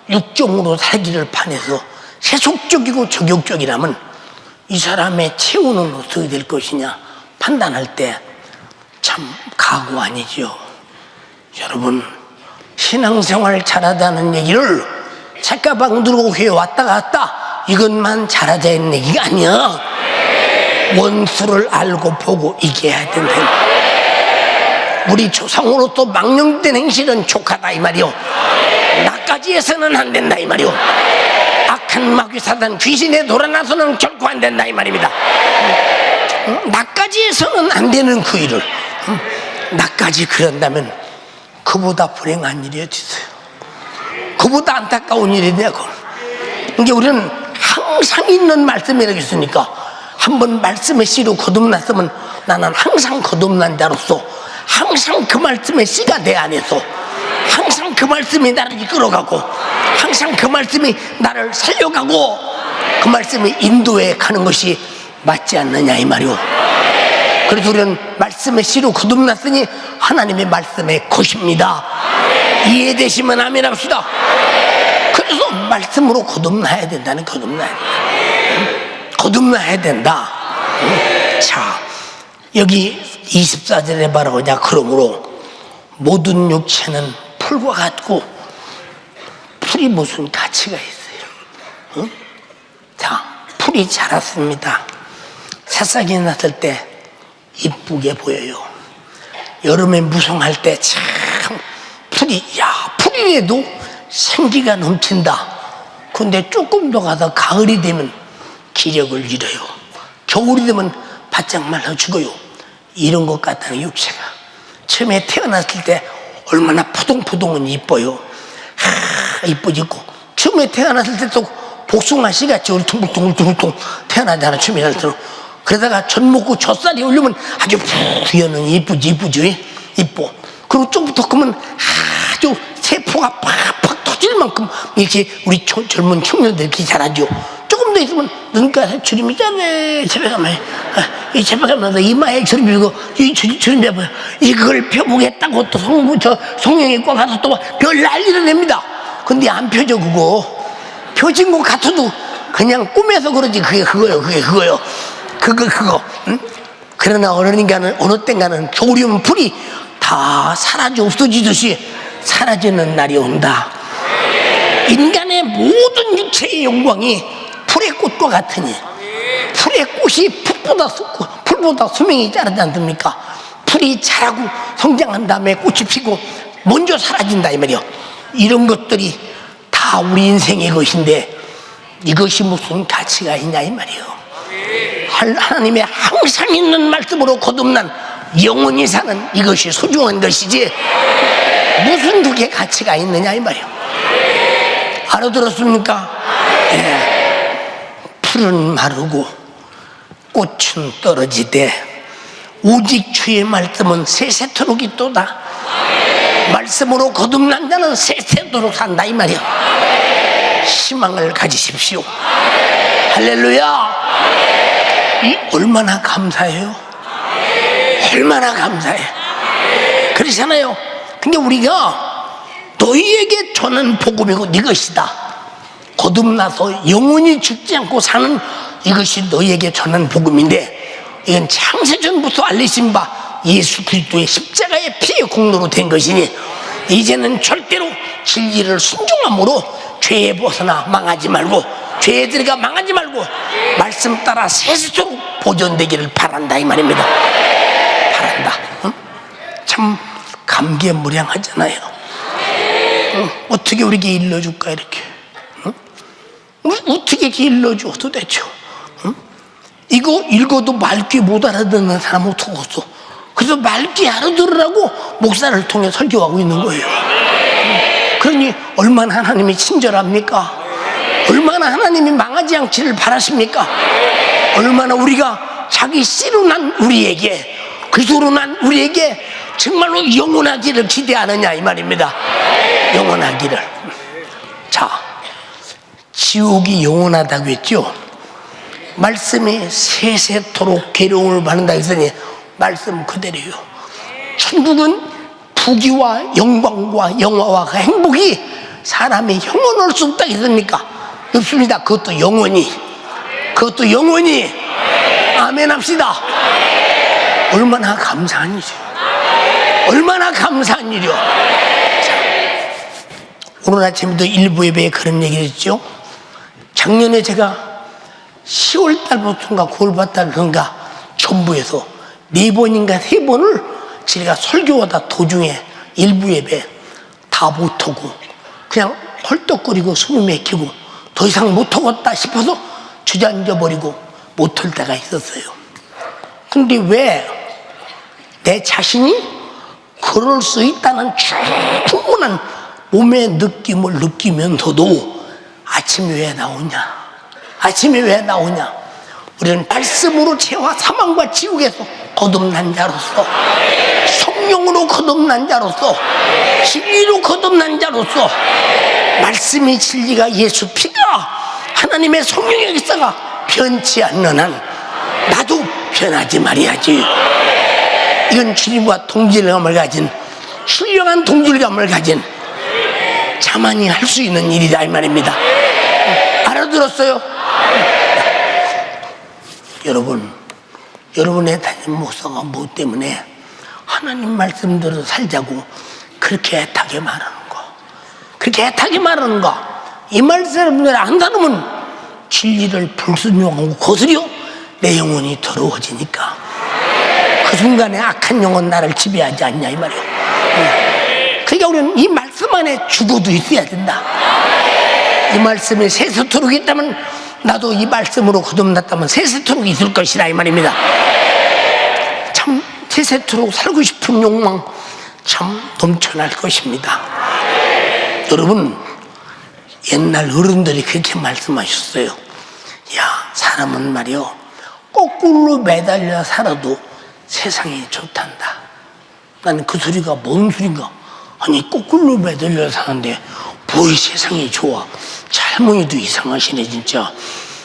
S1: 육정으로 살기를 반해서 세속적이고 저격적이라면 이 사람의 체온은 어떻게 될 것이냐 판단할 때 참 가고 아니죠. 여러분, 신앙생활 잘하다는 얘기를 책가방 들고 교회 왔다 갔다 이것만 잘하자는 얘기가 아니야. 원수를 알고 보고 이겨야 된다. 우리 조상으로부터 망령된 행실은 족하다 이 말이요. 나까지 해서는 안 된다 이 말이요. 악한 마귀 사단 귀신에 돌아나서는 결코 안 된다 이 말입니다. 나까지 해서는 안 되는 그 일을 나까지 그런다면 그보다 불행한 일이 어디 있어요? 그보다 안타까운 일이 되고. 이게 우리는 항상 있는 말씀이라고 했으니까 한번 말씀의 씨로 거듭났으면 나는 항상 거듭난 자로서 항상 그 말씀의 씨가 내 안에서 항상 그 말씀이 나를 이끌어가고 항상 그 말씀이 나를 살려가고 그 말씀이 인도해 가는 것이 맞지 않느냐 이 말이오. 그래서 우리는 말씀의 씨로 거듭났으니 하나님의 말씀의 것입니다. 이해되시면 아멘 합시다. 그래서 말씀으로 거듭나야 된다는, 거듭나야 된다. 자, 여기 24절에 말하고자 그러므로 모든 육체는 풀과 같고 풀이 무슨 가치가 있어요? 자, 풀이 자랐습니다. 새싹이 났을 때 이쁘게 보여요. 여름에 무성할 때 참 풀이라도 생기가 넘친다. 근데 조금 더 가서 가을이 되면 기력을 잃어요. 겨울이 되면 바짝 말라 죽어요. 이런 것 같다는 육체가 처음에 태어났을 때 얼마나 포동포동은 이뻐요. 이뻐지고 처음에 태어났을 때 또 복숭아 씨같이 울퉁불퉁 태어나잖아. 처음에 날 그러다가 젖 먹고 젖살이 올리면 아주 푹 여는 이쁘지 이뻐. 그리고 좀부터 크면 아주 세포가 팍팍 터질 만큼 이렇게 우리 젊은 청년들이 자라죠. 조금 더 있으면 눈가에 주름이 짜네. 제발 가면 이 제발 가면서 이마에 주름이 있고 이 주름이 잡아요. 이걸 펴보겠다고 또 성령이 꽉 가서 또 별 난리를 냅니다. 근데 안 펴져. 그거 펴진 것 같아도 그냥 꿈에서 그러지. 그게 그거요. 그거. 응? 그러나 어느 땐가는 겨울이 오면 풀이 다 사라져 없어지듯이 사라지는 날이 온다. 인간의 모든 육체의 영광이 풀의 꽃과 같으니, 풀의 꽃이 풀보다 수명이 짧지 않습니까? 풀이 자라고 성장한 다음에 꽃이 피고 먼저 사라진다 이 말이요. 이런 것들이 다 우리 인생의 것인데 이것이 무슨 가치가 있냐 이 말이요. 하나님의 항상 있는 말씀으로 거듭난 영원히 사는 이것이 소중한 것이지 무슨 그게 가치가 있느냐 이 말이요. 알아들었습니까? 풀은 마르고 꽃은 떨어지되 오직 주의 말씀은 세세토록 있도다. 말씀으로 거듭난 자는 세세토록 산다 이 말이요. 희망을 가지십시오. 할렐루야. 이 얼마나 감사해요. 얼마나 감사해. 그렇잖아요. 근데 우리가 너희에게 전한 복음이고 이것이다. 거듭나서 영원히 죽지 않고 사는 이것이 너희에게 전한 복음인데, 이건 창세전부터 알리신 바 예수 그리스도의 십자가의 피의 공로로 된 것이니 이제는 절대로 진리를 순종함으로 죄에 벗어나 망하지 말고, 죄에 들어가 망하지 말고 말씀 따라 세세토록 보존되기를 바란다 이 말입니다. 바란다. 응? 참 감개무량하잖아요. 응? 어떻게 우리에게 일러줄까 이렇게? 응? 어떻게 이렇게 일러줘 도대체? 응? 이거 읽어도 말귀 못 알아듣는 사람 어떻게 없어. 그래서 말귀 알아들으라고 목사를 통해 설교하고 있는 거예요. 그러니 얼마나 하나님이 친절합니까? 얼마나 하나님이 망하지 않기를 바라십니까? 얼마나 우리가 자기 씨로 난 우리에게, 그리스도로 난 우리에게 정말로 영원하기를 기대하느냐 이 말입니다. 영원하기를. 자, 지옥이 영원하다고 했죠. 말씀이 세세토록 괴로움을 받는다 했으니 말씀 그대로요. 천국은 부귀와 영광과 영화와 그 행복이 사람이 영원할 수 없다 했습니까? 없습니다. 그것도 영원히, 그것도 영원히. 아멘 합시다. 얼마나 감사한 일이요. 얼마나 감사한 일이요. 자, 오늘 아침에도 일부 예배에 그런 얘기를 했죠. 작년에 제가 10월 달부터인가 9월 달부터인가 전부에서 4번인가 3번을 제가 설교하다 도중에 일부 예배 다 못하고 그냥 헐떡거리고 숨이 막히고 더 이상 못하겠다 싶어서 주저앉아버리고 못할 때가 있었어요. 근데 왜 내 자신이 그럴 수 있다는 충분한 몸의 느낌을 느끼면서도 아침에 왜 나오냐? 아침에 왜 나오냐? 우리는 말씀으로 죄와 사망과 지옥에서 거듭난 자로서, 성령으로 거듭난 자로서, 진리로 거듭난 자로서, 말씀이 진리가 예수 피가 하나님의 성령의 역사가 변치 않는 한 나도 변하지 말아야지. 이건 주님과 동질감을 가진, 훌륭한 동질감을 가진 자만이 할 수 있는 일이다 이 말입니다. 알아들었어요? 여러분, 여러분의 담임 목사가 뭐 때문에 하나님 말씀대로 살자고 그렇게 애타게 말하는 거, 그렇게 애타게 말하는 거. 이 말씀을 안 다루면 진리를 불순종하고 거스려 내 영혼이 더러워지니까 그 순간에 악한 영혼 나를 지배하지 않냐 이 말이에요. 그러니까 우리는 이 말씀 안에 죽어도 있어야 된다. 이 말씀이 세세토록 있다면 나도 이 말씀으로 거듭났다면 세세토록 있을 것이다 이 말입니다. 참 세세토록 살고 싶은 욕망 참 넘쳐날 것입니다. 여러분, 옛날 어른들이 그렇게 말씀하셨어요. 야, 사람은 말이요 거꾸로 매달려 살아도 세상이 좋단다. 나는 그 소리가 뭔 소린가? 아니 거꾸로 매달려 사는데 뭐 세상이 좋아? 할머니도 이상하시네 진짜.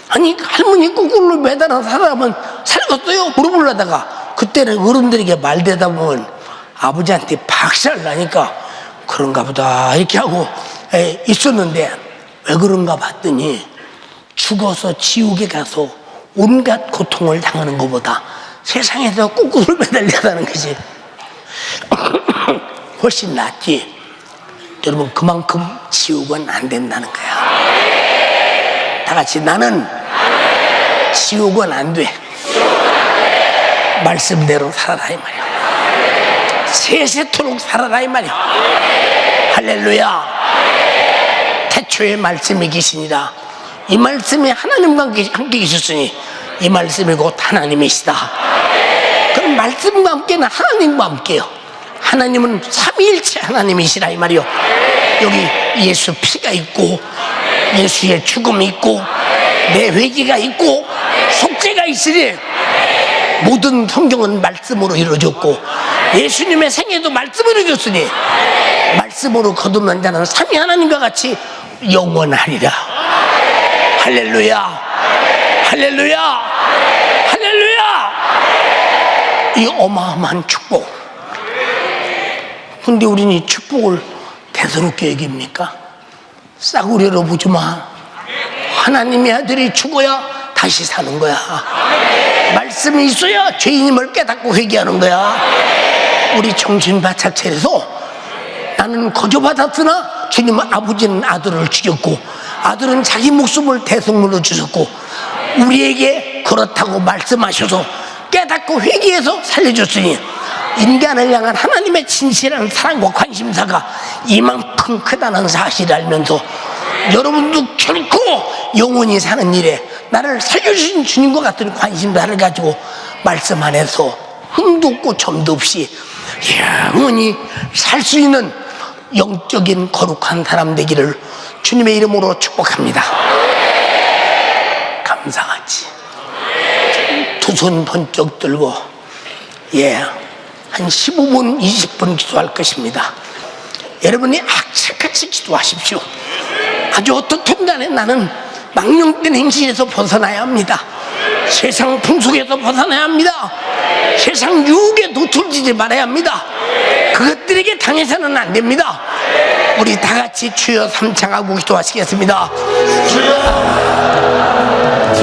S1: 아니 할머니 거꾸로 매달아 살아면 살겠어요? 물어보려다가 그때는 어른들에게 말대다 보면 아버지한테 박살 나니까 그런가 보다 이렇게 하고 있었는데 왜 그런가 봤더니 죽어서 지옥에 가서 온갖 고통을 당하는 것보다 세상에서 거꾸로 매달려다는 것이 훨씬 낫지. 여러분, 그만큼 지옥은 안 된다는 거야. 다 같이 나는 지옥은 안 돼. 말씀대로 살아라 이 말이야. 세세토록 살아라 이 말이야. 할렐루야. 태초에 말씀이 계시니라. 이 말씀이 하나님과 함께 계셨으니 이 말씀이 곧 하나님이시다. 그럼 말씀과 함께는 하나님과 함께요. 하나님은 삼위일체 하나님이시라 이 말이요. 여기 예수 피가 있고 예수의 죽음이 있고 내 회개가 있고 속죄가 있으니 모든 성경은 말씀으로 이루어졌고 예수님의 생애도 말씀으로 이루어졌으니 말씀으로 거듭난 자는 삼위 하나님과 같이 영원하리라. 할렐루야. 할렐루야. 할렐루야. 이 어마어마한 축복. 근데 우리는 이 축복을 대수롭게 여깁니까? 싸구려로 보지 마. 하나님의 아들이 죽어야 다시 사는 거야. 말씀이 있어야 죄인임을 깨닫고 회개하는 거야. 우리 정신 바짝 차려서 나는 거저받았으나 주님 아버지는 아들을 죽였고 아들은 자기 목숨을 대속물로 주셨고 우리에게 그렇다고 말씀하셔서 깨닫고 회개해서 살려줬으니 인간을 향한 하나님의 진실한 사랑과 관심사가 이만큼 크다는 사실을 알면서 여러분도 결코 영원히 사는 일에 나를 살려주신 주님과 같은 관심사를 가지고 말씀 안에서 흠도 없고 점도 없이 영원히 살 수 있는 영적인 거룩한 사람 되기를 주님의 이름으로 축복합니다. 감사하지. 두 손 번쩍 들고 한 15분 20분 기도할 것입니다. 여러분이 악착같이 기도하십시오. 아주 어떻든 간에 나는 망령된 행실에서 벗어나야 합니다. 세상 풍속에서 벗어나야 합니다. 세상 유혹에 노출되지 말아야 합니다. 그것들에게 당해서는 안 됩니다. 우리 다 같이 주여 삼창하고 기도하시겠습니다.
S3: 주여